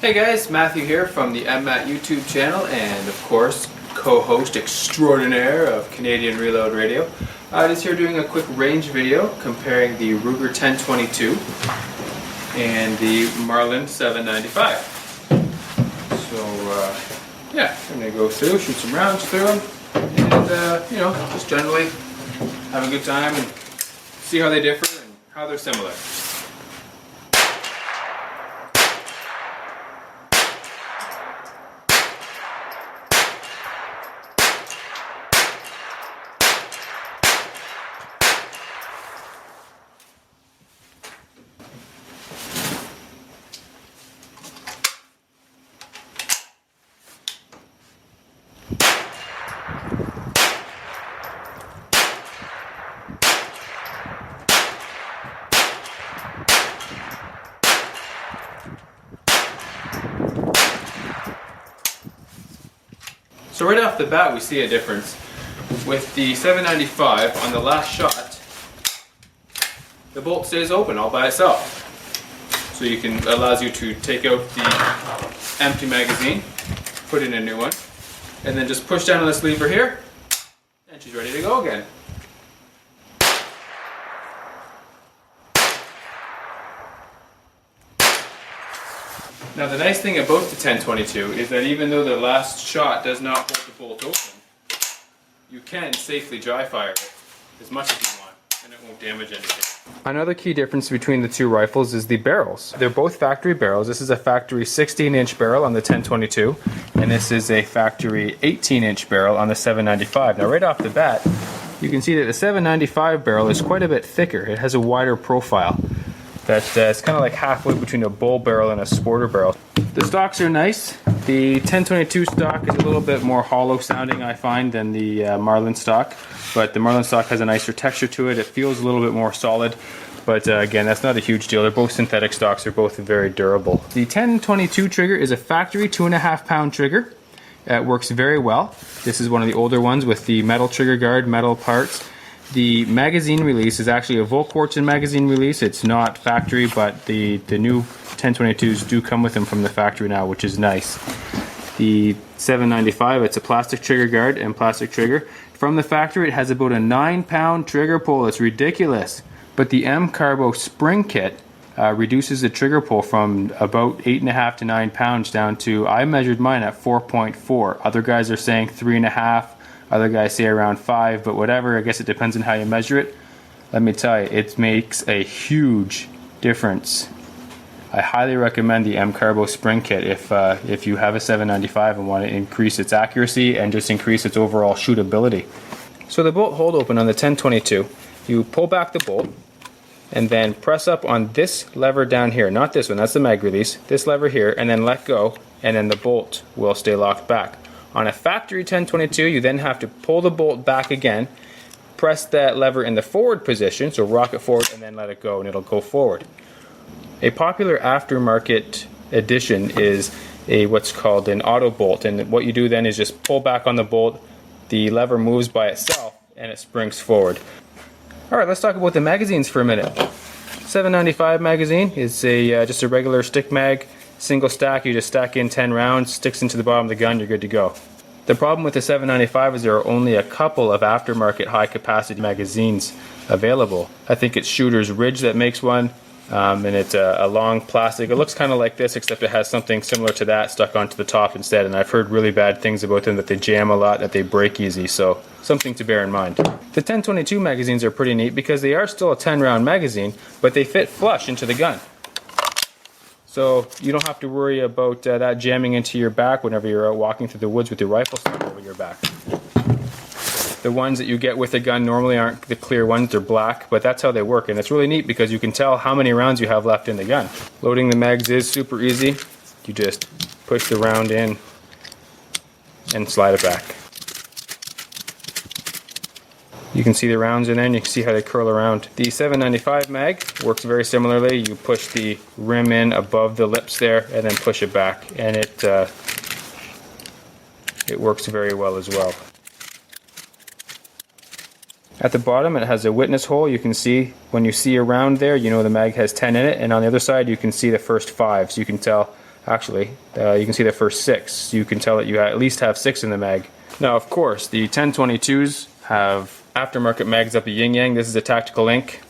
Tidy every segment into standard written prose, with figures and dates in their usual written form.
Hey guys, Matthew here from the MMAT YouTube channel and of course co-host extraordinaire of Canadian Reload Radio. Just here doing a quick range video comparing the Ruger 1022 and the Marlin 795. So yeah, I'm going to go through, shoot some rounds through them and just generally have a good time and see how they differ and how they're similar. So right off the bat we see a difference. With the 795 on the last shot, the bolt stays open all by itself. So allows you to take out the empty magazine, put in a new one, and then just push down on this lever here, and she's ready to go again. Now the nice thing about the 1022 is that even though the last shot does not hold the bolt open, you can safely dry fire it as much as you want and it won't damage anything. Another key difference between the two rifles is the barrels. They're both factory barrels. This is a factory 16-inch barrel on the 1022 and this is a factory 18-inch barrel on the 795. Now right off the bat you can see that the 795 barrel is quite a bit thicker. It has a wider profile. It's kind of like halfway between a bull barrel and a sporter barrel. The stocks are nice. The 1022 stock is a little bit more hollow sounding, I find, than the Marlin stock. But the Marlin stock has a nicer texture to it. It feels a little bit more solid. But again, that's not a huge deal. They're both synthetic stocks. They're both very durable. The 1022 trigger is a factory 2.5 pound trigger. It works very well. This is one of the older ones with the metal trigger guard, metal parts. The magazine release is actually a Volquartsen magazine release. It's not factory, but the new 1022s do come with them from the factory now, which is nice. The 795, it's a plastic trigger guard and plastic trigger. From the factory, it has about a 9-pound trigger pull. It's ridiculous. But the M-Carbo spring kit reduces the trigger pull from about 8.5 to 9 pounds down to, I measured mine at 4.4. Other guys are saying 3.5. Other guys say around 5, but whatever, I guess it depends on how you measure it. Let me tell you, it makes a huge difference. I highly recommend the M-Carbo spring kit if you have a 795 and want to increase its accuracy and just increase its overall shootability. So the bolt hold open on the 1022, you pull back the bolt and then press up on this lever down here, not this one, that's the mag release, this lever here, and then let go, and then the bolt will stay locked back. On a factory 1022, you then have to pull the bolt back again, press that lever in the forward position, so rock it forward and then let it go and it'll go forward. A popular aftermarket edition is what's called an auto bolt, and what you do then is just pull back on the bolt, the lever moves by itself and it springs forward. Alright, let's talk about the magazines for a minute. 795 magazine is just a regular stick mag. Single stack, you just stack in 10 rounds, sticks into the bottom of the gun, you're good to go. The problem with the 795 is there are only a couple of aftermarket high capacity magazines available. I think it's Shooter's Ridge that makes one, and it's a long plastic. It looks kind of like this except it has something similar to that stuck onto the top instead, and I've heard really bad things about them, that they jam a lot, that they break easy, so something to bear in mind. The 1022 magazines are pretty neat because they are still a 10 round magazine, but they fit flush into the gun. So you don't have to worry about that jamming into your back whenever you're out walking through the woods with your rifle slung over your back. The ones that you get with a gun normally aren't the clear ones, they're black, but that's how they work, and it's really neat because you can tell how many rounds you have left in the gun. Loading the mags is super easy. You just push the round in and slide it back. You can see the rounds in there and you can see how they curl around. The 795 mag works very similarly. You push the rim in above the lips there and then push it back, and it works very well as well. At the bottom it has a witness hole. You can see, when you see a round there, you know the mag has 10 in it, and on the other side you can see the first 5, so you can tell Actually, you can see the first 6. You can tell that you at least have 6 in the mag. Now, of course, the 1022s have aftermarket mags up a yin-yang. This is a Tactical Inc.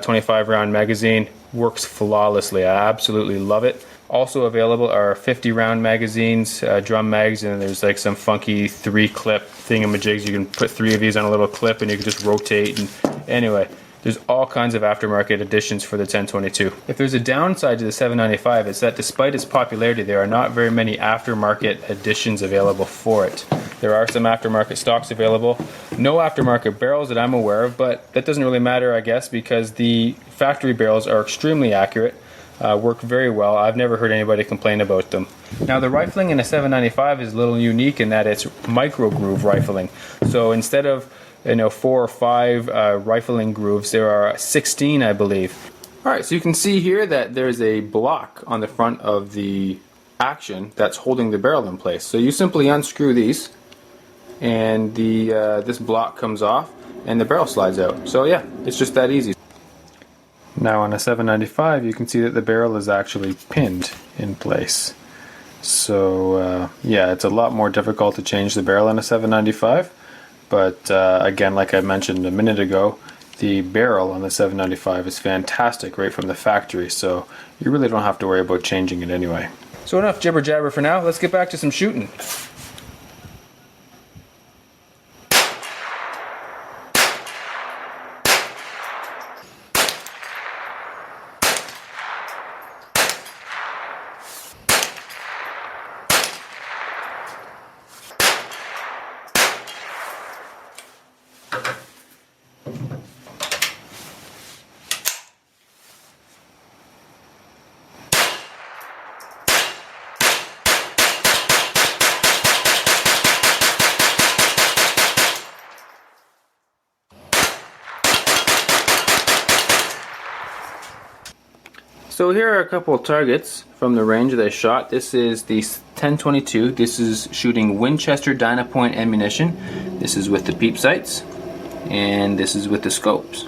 25 round magazine. Works flawlessly. I absolutely love it. Also available are 50 round magazines, drum mags, and there's like some funky 3-clip thingamajigs. You can put 3 of these on a little clip and you can just rotate. And anyway, there's all kinds of aftermarket additions for the 1022. If there's a downside to the 795, it's that despite its popularity, there are not very many aftermarket additions available for it. There are some aftermarket stocks available. No aftermarket barrels that I'm aware of, but that doesn't really matter, I guess, because the factory barrels are extremely accurate. Work very well. I've never heard anybody complain about them. Now, the rifling in a 795 is a little unique in that it's micro groove rifling. So instead of 4 or 5 rifling grooves, there are 16, I believe. Alright, so you can see here that there's a block on the front of the action that's holding the barrel in place. So you simply unscrew these and this block comes off and the barrel slides out. So yeah, it's just that easy. Now on a 795 you can see that the barrel is actually pinned in place. So yeah, it's a lot more difficult to change the barrel in a 795. But again, like I mentioned a minute ago, the barrel on the 795 is fantastic right from the factory, so you really don't have to worry about changing it anyway. So enough jibber jabber for now, let's get back to some shooting. So here are a couple of targets from the range that I shot. This is the 1022. This is shooting Winchester Dynapoint ammunition. This is with the peep sights, and this is with the scopes.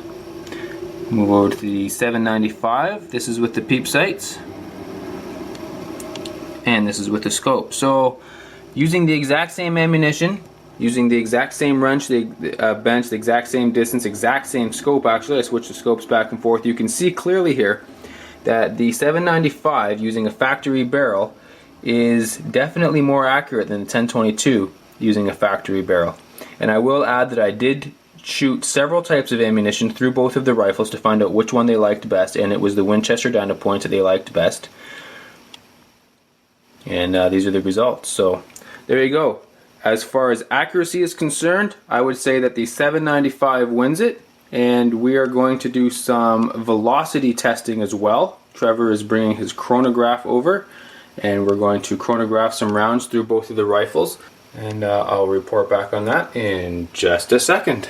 Move over to the 795. This is with the peep sights, and this is with the scope. So using the exact same ammunition, using the exact same wrench, the bench, the exact same distance, exact same scope. Actually, I switched the scopes back and forth. You can see clearly here that the 795 using a factory barrel is definitely more accurate than the 1022 using a factory barrel. And I will add that I did shoot several types of ammunition through both of the rifles to find out which one they liked best, and it was the Winchester Dynapoint that they liked best. And these are the results. So there you go. As far as accuracy is concerned, I would say that the 795 wins it. And we are going to do some velocity testing as well. Trevor is bringing his chronograph over, and we're going to chronograph some rounds through both of the rifles, and I'll report back on that in just a second.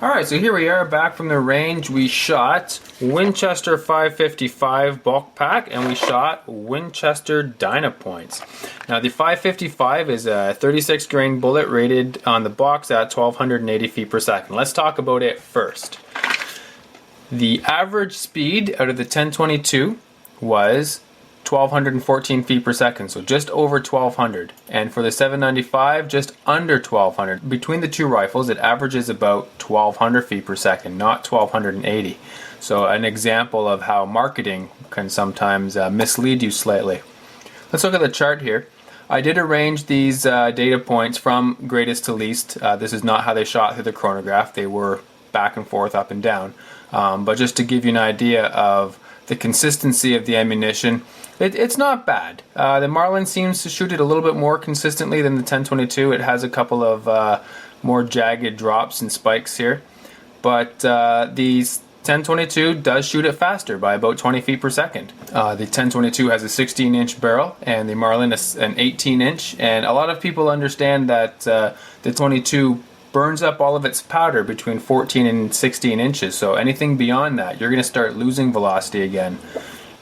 Alright, so here we are back from the range. We shot Winchester 555 bulk pack, and we shot Winchester Dynapoints. Now the 555 is a 36 grain bullet rated on the box at 1280 feet per second. Let's talk about it first. The average speed out of the 1022 was 1214 feet per second, so just over 1200. And for the 795, just under 1200. Between the two rifles, it averages about 1200 feet per second, not 1280. So an example of how marketing can sometimes mislead you slightly. Let's look at the chart here. I did arrange these data points from greatest to least. This is not how they shot through the chronograph. They were back and forth, up and down. But just to give you an idea of the consistency of the ammunition, it's not bad. The Marlin seems to shoot it a little bit more consistently than the 1022. It has a couple of more jagged drops and spikes here. But the 1022 does shoot it faster by about 20 feet per second. The 1022 has a 16-inch barrel, and the Marlin is an 18-inch. And a lot of people understand that the 22 burns up all of its powder between 14 and 16 inches. So anything beyond that, you're going to start losing velocity again.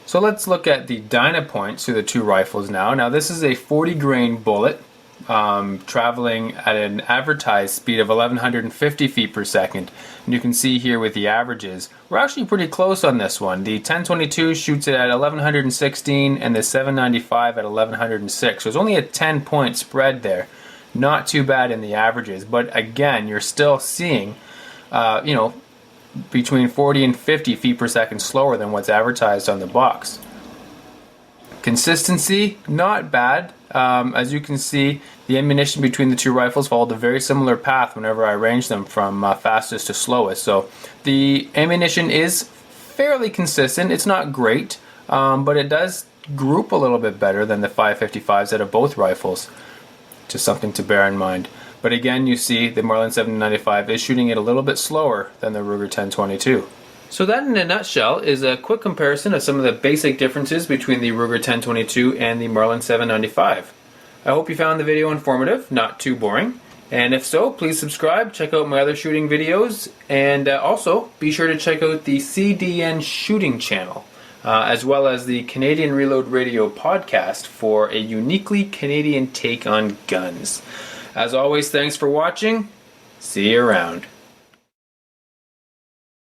So let's look at the Dynapoints through the two rifles now. Now this is a 40 grain bullet traveling at an advertised speed of 1150 feet per second. And you can see here with the averages, we're actually pretty close on this one. The 1022 shoots it at 1116 and the 795 at 1106. So there's only a 10-point spread there. Not too bad in the averages, but again, you're still seeing, between 40 and 50 feet per second slower than what's advertised on the box. Consistency, not bad. As you can see, the ammunition between the two rifles followed a very similar path whenever I ranged them from fastest to slowest. So the ammunition is fairly consistent. It's not great, but it does group a little bit better than the 555s out of both rifles. Just something to bear in mind. But again, you see the Marlin 795 is shooting it a little bit slower than the Ruger 1022. So that in a nutshell is a quick comparison of some of the basic differences between the Ruger 1022 and the Marlin 795. I hope you found the video informative, not too boring. And if so, please subscribe, check out my other shooting videos, and also be sure to check out the CDN Shooting channel, as well as the Canadian Reload Radio podcast for a uniquely Canadian take on guns. As always, thanks for watching. See you around.